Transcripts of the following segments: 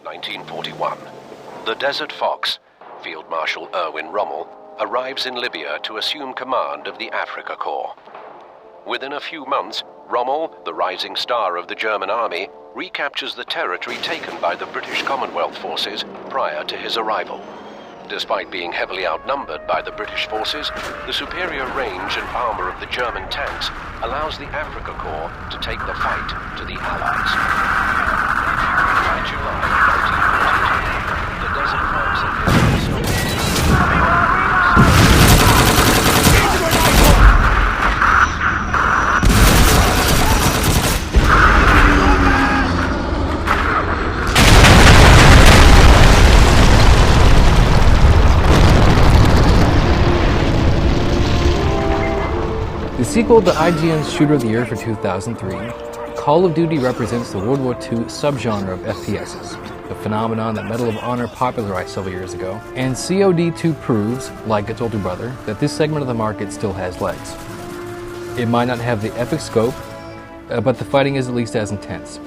1941. The Desert Fox, Field Marshal Erwin Rommel, arrives in Libya to assume command of the Africa Corps. Within a few months, Rommel, the rising star of the German army, recaptures the territory taken by the British Commonwealth forces prior to his arrival. Despite being heavily outnumbered by the British forces, the superior range and armor of the German tanks allows the Africa Corps to take the fight to the Allies. By July 1942, the Desert Fox The sequel to IGN's Shooter of the Year for 2003, Call of Duty represents the World War II subgenre of FPSs, a phenomenon that Medal of Honor popularized several years ago, and COD2 proves, like its older brother, that this segment of the market still has legs. It might not have the epic scope, but the fighting is at least as intense.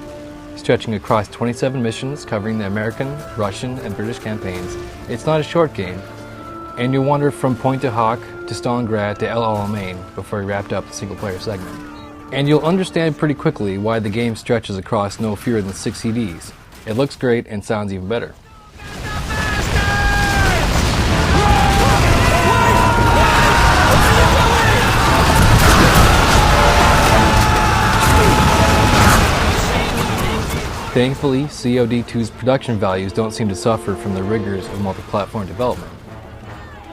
Stretching across 27 missions covering the American, Russian, and British campaigns, it's not a short game, and you'll wander from Point du Hoc to Stalingrad to El Alamein before you wrapped up the single-player segment. And you'll understand pretty quickly why the game stretches across no fewer than 6 CDs. It looks great and sounds even better. Thankfully, COD2's production values don't seem to suffer from the rigors of multi-platform development.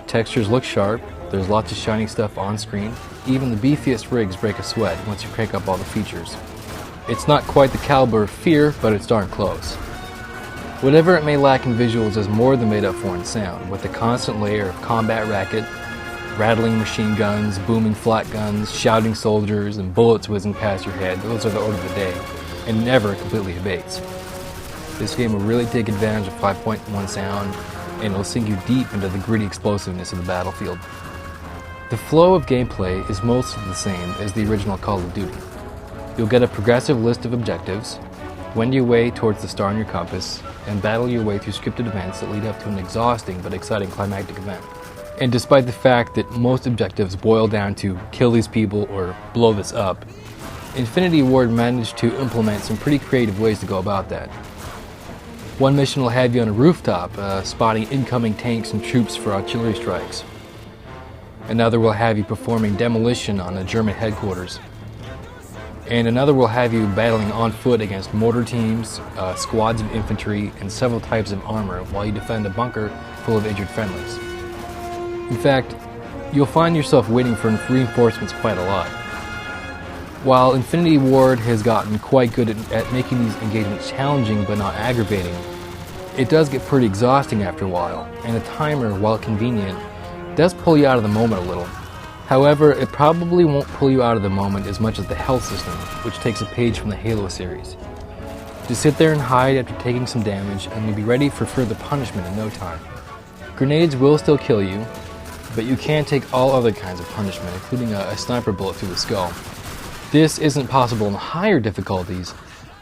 Textures look sharp, there's lots of shiny stuff on screen, even the beefiest rigs break a sweat once you crank up all the features. It's not quite the caliber of Fear, but it's darn close. Whatever it may lack in visuals is more than made up for in sound, with a constant layer of combat racket, rattling machine guns, booming flat guns, shouting soldiers, and bullets whizzing past your head. Those are the order of the day, and never completely abates. This game will really take advantage of 5.1 sound, and it'll sink you deep into the gritty explosiveness of the battlefield. The flow of gameplay is mostly the same as the original Call of Duty. You'll get a progressive list of objectives, wend your way towards the star on your compass, and battle your way through scripted events that lead up to an exhausting but exciting climactic event. And despite the fact that most objectives boil down to kill these people or blow this up, Infinity Ward managed to implement some pretty creative ways to go about that. One mission will have you on a rooftop, spotting incoming tanks and troops for artillery strikes. Another will have you performing demolition on a German headquarters. And another will have you battling on foot against mortar teams, squads of infantry, and several types of armor while you defend a bunker full of injured friendlies. In fact, you'll find yourself waiting for reinforcements quite a lot. While Infinity Ward has gotten quite good at making these engagements challenging but not aggravating, it does get pretty exhausting after a while, and the timer, while convenient, does pull you out of the moment a little. However, it probably won't pull you out of the moment as much as the health system, which takes a page from the Halo series. Just sit there and hide after taking some damage, and you'll be ready for further punishment in no time. Grenades will still kill you, but you can take all other kinds of punishment, including a sniper bullet through the skull. This isn't possible in higher difficulties,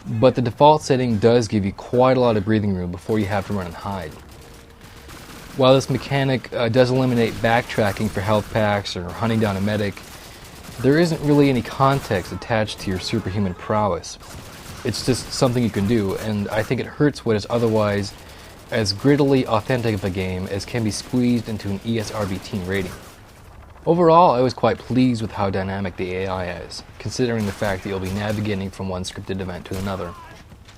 but the default setting does give you quite a lot of breathing room before you have to run and hide. While this mechanic does eliminate backtracking for health packs or hunting down a medic, there isn't really any context attached to your superhuman prowess. It's just something you can do, and I think it hurts what is otherwise as grittily authentic of a game as can be squeezed into an ESRB teen rating. Overall, I was quite pleased with how dynamic the AI is, considering the fact that you'll be navigating from one scripted event to another.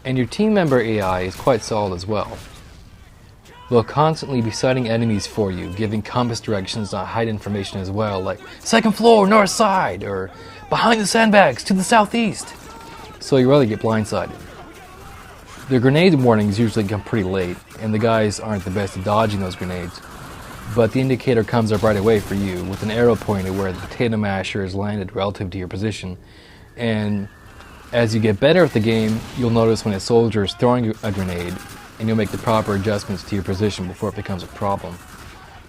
And your team member AI is quite solid as well. They'll constantly be sighting enemies for you, giving compass directions and hide information as well, like second floor, north side, or behind the sandbags to the southeast. So you rather get blindsided. The grenade warnings usually come pretty late, and the guys aren't the best at dodging those grenades. But the indicator comes up right away for you, with an arrow pointed where the potato masher is landed relative to your position. And as you get better at the game, you'll notice when a soldier is throwing a grenade, and you'll make the proper adjustments to your position before it becomes a problem.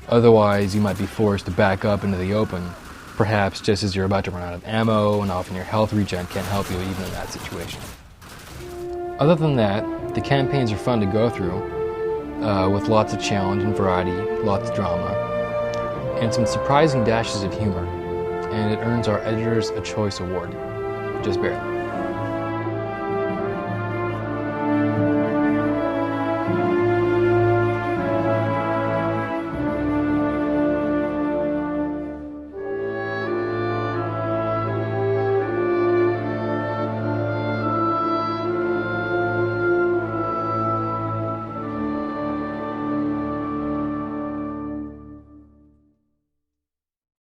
Otherwise, you might be forced to back up into the open, perhaps just as you're about to run out of ammo, and often your health regen can't help you even in that situation. Other than that, the campaigns are fun to go through, with lots of challenge and variety, lots of drama, and some surprising dashes of humor, and it earns our Editors a Choice Award. Just barely.